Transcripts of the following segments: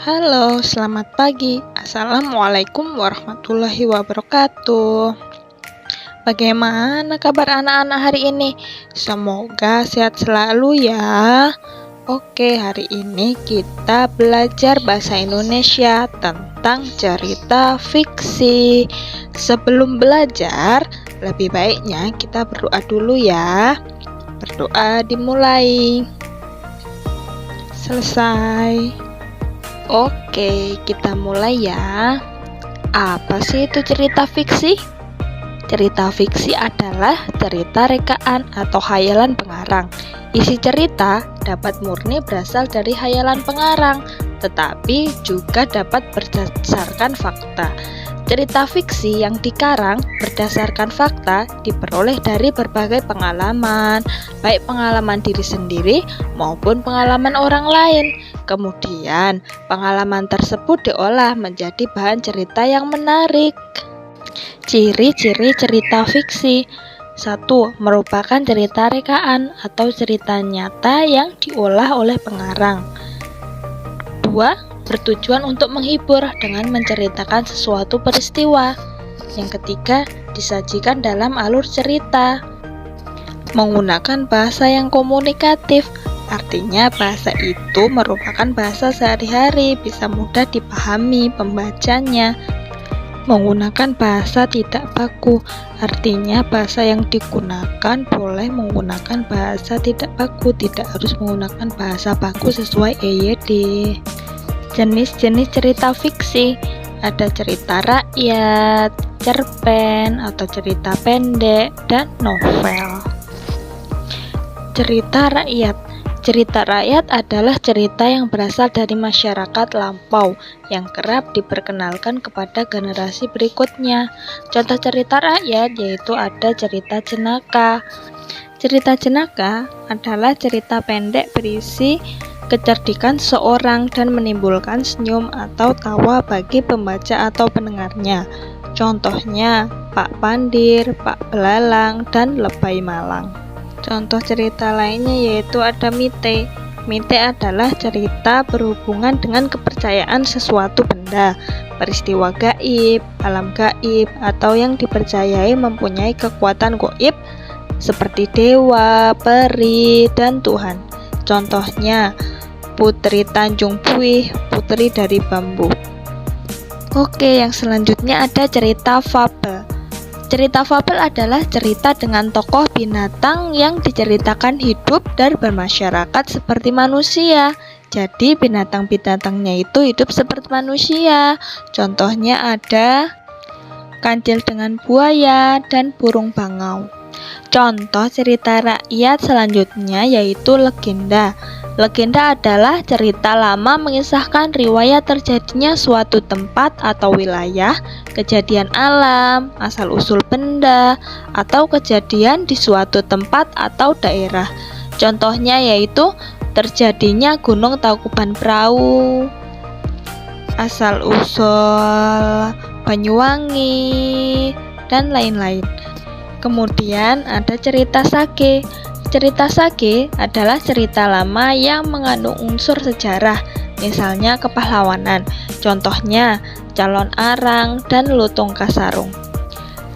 Halo, selamat pagi. Assalamualaikum warahmatullahi wabarakatuh. Bagaimana kabar anak-anak hari ini? Semoga sehat selalu ya. Oke, hari ini kita belajar bahasa Indonesia tentang cerita fiksi. Sebelum belajar, lebih baiknya kita berdoa dulu ya. Berdoa dimulai. Selesai. Oke, kita mulai ya. Apa sih itu cerita fiksi? Cerita fiksi adalah cerita rekaan atau khayalan pengarang. Isi cerita dapat murni berasal dari khayalan pengarang, tetapi juga dapat berdasarkan fakta. Cerita fiksi yang dikarang berdasarkan fakta diperoleh dari berbagai pengalaman, baik pengalaman diri sendiri maupun pengalaman orang lain. Kemudian, pengalaman tersebut diolah menjadi bahan cerita yang menarik. Ciri-ciri cerita fiksi. 1. Merupakan cerita rekaan atau cerita nyata yang diolah oleh pengarang. 2. Bertujuan untuk menghibur dengan menceritakan sesuatu peristiwa. Yang ketiga, disajikan dalam alur cerita. Menggunakan bahasa yang komunikatif, artinya bahasa itu merupakan bahasa sehari-hari, bisa mudah dipahami pembacanya. Menggunakan bahasa tidak baku, artinya bahasa yang digunakan boleh menggunakan bahasa tidak baku, tidak harus menggunakan bahasa baku sesuai EYD. Jenis-jenis cerita fiksi, ada cerita rakyat, cerpen atau cerita pendek, dan novel. Cerita rakyat. Cerita rakyat adalah cerita yang berasal dari masyarakat lampau yang kerap diperkenalkan kepada generasi berikutnya. Contoh cerita rakyat yaitu ada cerita jenaka. Cerita jenaka adalah cerita pendek berisi kecerdikan seorang dan menimbulkan senyum atau tawa bagi pembaca atau pendengarnya. Contohnya Pak Pandir, Pak Belalang, dan Lebay Malang. Contoh cerita lainnya yaitu ada mite. Mite adalah cerita berhubungan dengan kepercayaan sesuatu benda, peristiwa gaib, alam gaib, atau yang dipercayai mempunyai kekuatan gaib seperti dewa, peri, dan Tuhan. Contohnya Putri Tanjung Puih, Putri dari Bambu. Oke, yang selanjutnya ada cerita fabel. Cerita fabel adalah cerita dengan tokoh binatang yang diceritakan hidup dan bermasyarakat seperti manusia. Jadi binatang-binatangnya itu hidup seperti manusia. Contohnya ada kancil dengan buaya dan burung bangau. Contoh cerita rakyat selanjutnya yaitu legenda. Legenda adalah cerita lama mengisahkan riwayat terjadinya suatu tempat atau wilayah, kejadian alam, asal-usul benda, atau kejadian di suatu tempat atau daerah. Contohnya yaitu terjadinya Gunung Tangkuban Perahu, asal-usul Banyuwangi, dan lain-lain. Kemudian ada cerita sage. Cerita sage adalah cerita lama yang mengandung unsur sejarah, misalnya kepahlawanan. Contohnya Calon Arang dan Lutung Kasarung.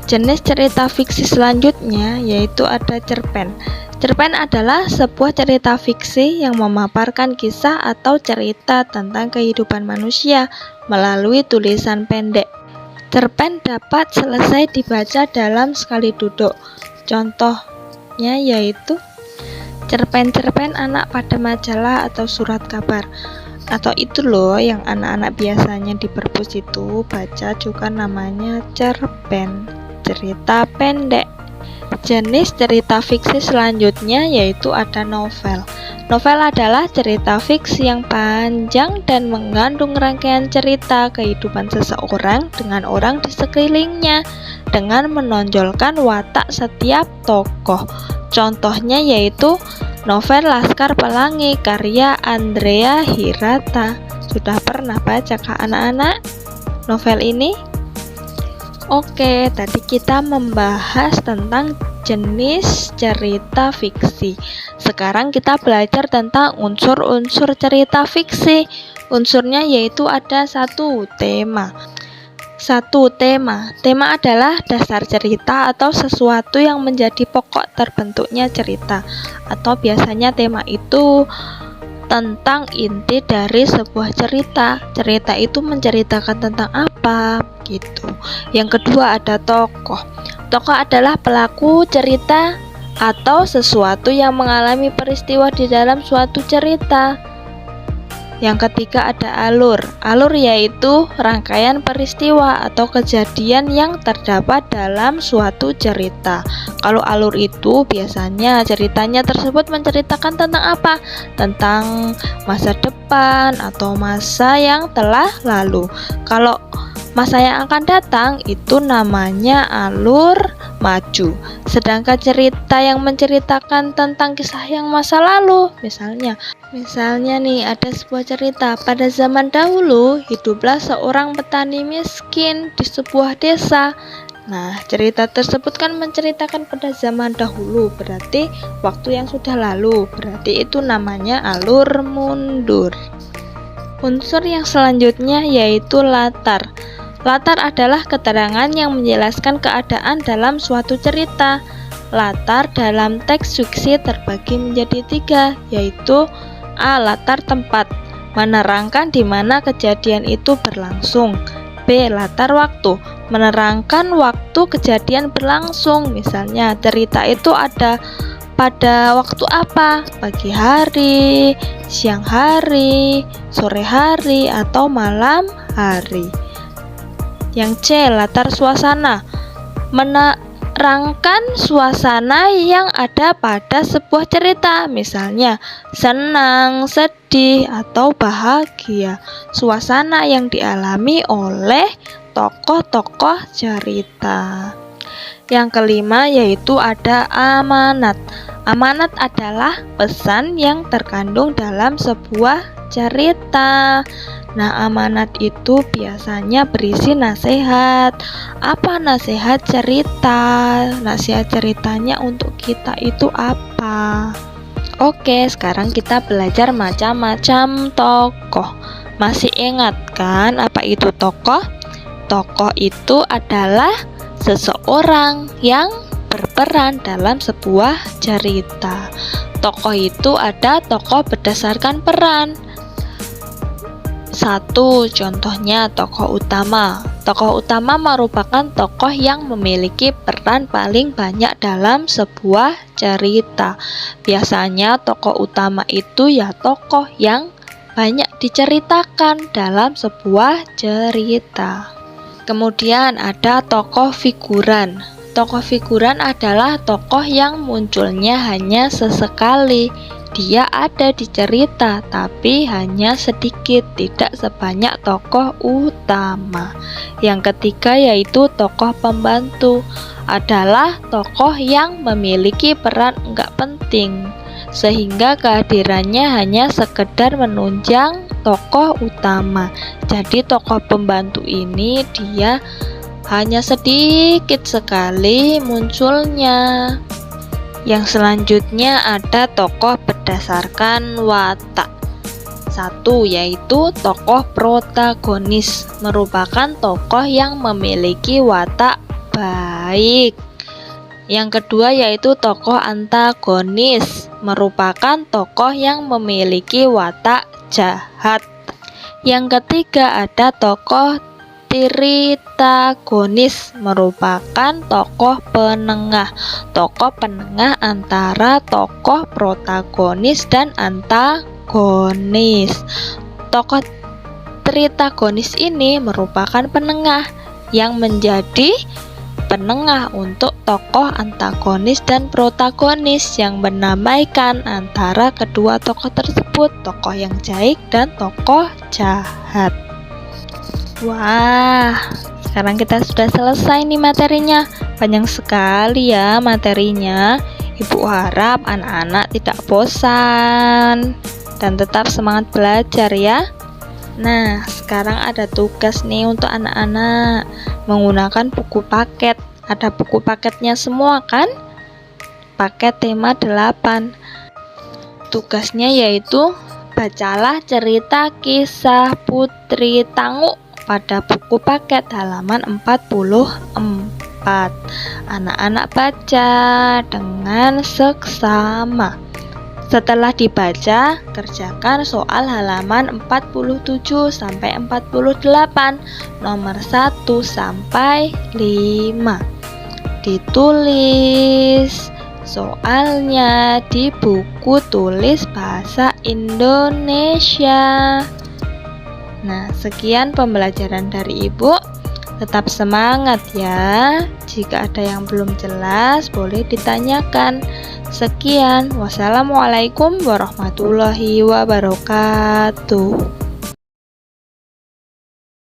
Jenis cerita fiksi selanjutnya yaitu ada cerpen. Cerpen adalah sebuah cerita fiksi yang memaparkan kisah atau cerita tentang kehidupan manusia melalui tulisan pendek. Cerpen dapat selesai dibaca dalam sekali duduk. Contohnya yaitu cerpen-cerpen anak pada majalah atau surat kabar. Atau itu loh yang anak-anak biasanya di perpus itu baca juga namanya cerpen, cerita pendek. Jenis cerita fiksi selanjutnya yaitu ada novel. Novel adalah cerita fiksi yang panjang dan mengandung rangkaian cerita kehidupan seseorang dengan orang di sekelilingnya dengan menonjolkan watak setiap tokoh. Contohnya yaitu novel Laskar Pelangi karya Andrea Hirata. Sudah pernah baca kah anak-anak novel ini? Oke, tadi kita membahas tentang jenis cerita fiksi. Sekarang kita belajar tentang unsur-unsur cerita fiksi. Unsurnya yaitu ada satu tema. Tema adalah dasar cerita atau sesuatu yang menjadi pokok terbentuknya cerita. Atau biasanya tema itu tentang inti dari sebuah cerita. Cerita itu menceritakan tentang apa gitu. Yang kedua ada tokoh. Tokoh adalah pelaku cerita atau sesuatu yang mengalami peristiwa di dalam suatu cerita. Yang ketiga ada alur. Alur yaitu rangkaian peristiwa atau kejadian yang terdapat dalam suatu cerita. Kalau alur itu biasanya ceritanya tersebut menceritakan tentang apa? Tentang masa depan atau masa yang telah lalu. Kalau masa yang akan datang itu namanya alur maju. Sedangkan cerita yang menceritakan tentang kisah yang masa lalu, Misalnya nih ada sebuah cerita, pada zaman dahulu hiduplah seorang petani miskin di sebuah desa. Nah, cerita tersebut kan menceritakan pada zaman dahulu, berarti waktu yang sudah lalu, berarti itu namanya alur mundur. Unsur yang selanjutnya yaitu latar. Latar adalah keterangan yang menjelaskan keadaan dalam suatu cerita. Latar dalam teks fiksi terbagi menjadi 3, yaitu A. Latar tempat, menerangkan di mana kejadian itu berlangsung. B. Latar waktu, menerangkan waktu kejadian berlangsung. Misalnya cerita itu ada pada waktu apa? Pagi hari, siang hari, sore hari, atau malam hari. Yang C. Latar suasana, menerangkan suasana yang ada pada sebuah cerita, misalnya senang, sedih, atau bahagia. Suasana yang dialami oleh tokoh-tokoh cerita. Yang kelima yaitu ada amanat. Amanat adalah pesan yang terkandung dalam sebuah cerita. Nah, amanat itu biasanya berisi nasihat. Apa nasihat cerita? Nasihat ceritanya untuk kita itu apa? Oke, sekarang kita belajar macam-macam tokoh. Masih ingat kan apa itu tokoh? Tokoh itu adalah seseorang yang berperan dalam sebuah cerita. Tokoh itu ada tokoh berdasarkan peran. Satu, contohnya tokoh utama. Tokoh utama merupakan tokoh yang memiliki peran paling banyak dalam sebuah cerita. Biasanya tokoh utama itu ya tokoh yang banyak diceritakan dalam sebuah cerita. Kemudian ada tokoh figuran. Tokoh figuran adalah tokoh yang munculnya hanya sesekali. Dia ada di cerita, tapi hanya sedikit, tidak sebanyak tokoh utama. Yang ketiga yaitu tokoh pembantu. Adalah tokoh yang memiliki peran enggak penting, sehingga kehadirannya hanya sekedar menunjang tokoh utama. Jadi tokoh pembantu ini dia hanya sedikit sekali munculnya. Yang selanjutnya ada tokoh berdasarkan watak. Satu, yaitu tokoh protagonis, merupakan tokoh yang memiliki watak baik. Yang kedua yaitu tokoh antagonis, merupakan tokoh yang memiliki watak jahat. Yang ketiga ada tokoh tritagonis, merupakan tokoh penengah. Tokoh penengah antara tokoh protagonis dan antagonis. Tokoh tritagonis ini merupakan penengah yang menjadi penengah untuk tokoh antagonis dan protagonis yang menamaikan antara kedua tokoh tersebut, tokoh yang baik dan tokoh jahat. Wah, sekarang kita sudah selesai nih materinya. Panjang sekali ya materinya. Ibu harap anak-anak tidak bosan dan tetap semangat belajar ya. Nah, sekarang ada tugas nih untuk anak-anak menggunakan buku paket. Ada buku paketnya semua kan? Paket tema 8. Tugasnya yaitu Bacalah cerita kisah Putri Tanguk pada buku paket halaman 44. Anak-anak baca dengan seksama. Setelah dibaca, kerjakan soal halaman 47 sampai 48, nomor 1 sampai 5. Ditulis soalnya di buku tulis bahasa Indonesia. Nah, sekian pembelajaran dari Ibu. Tetap semangat ya. Jika ada yang belum jelas, boleh ditanyakan. Sekian, wassalamualaikum warahmatullahi wabarakatuh.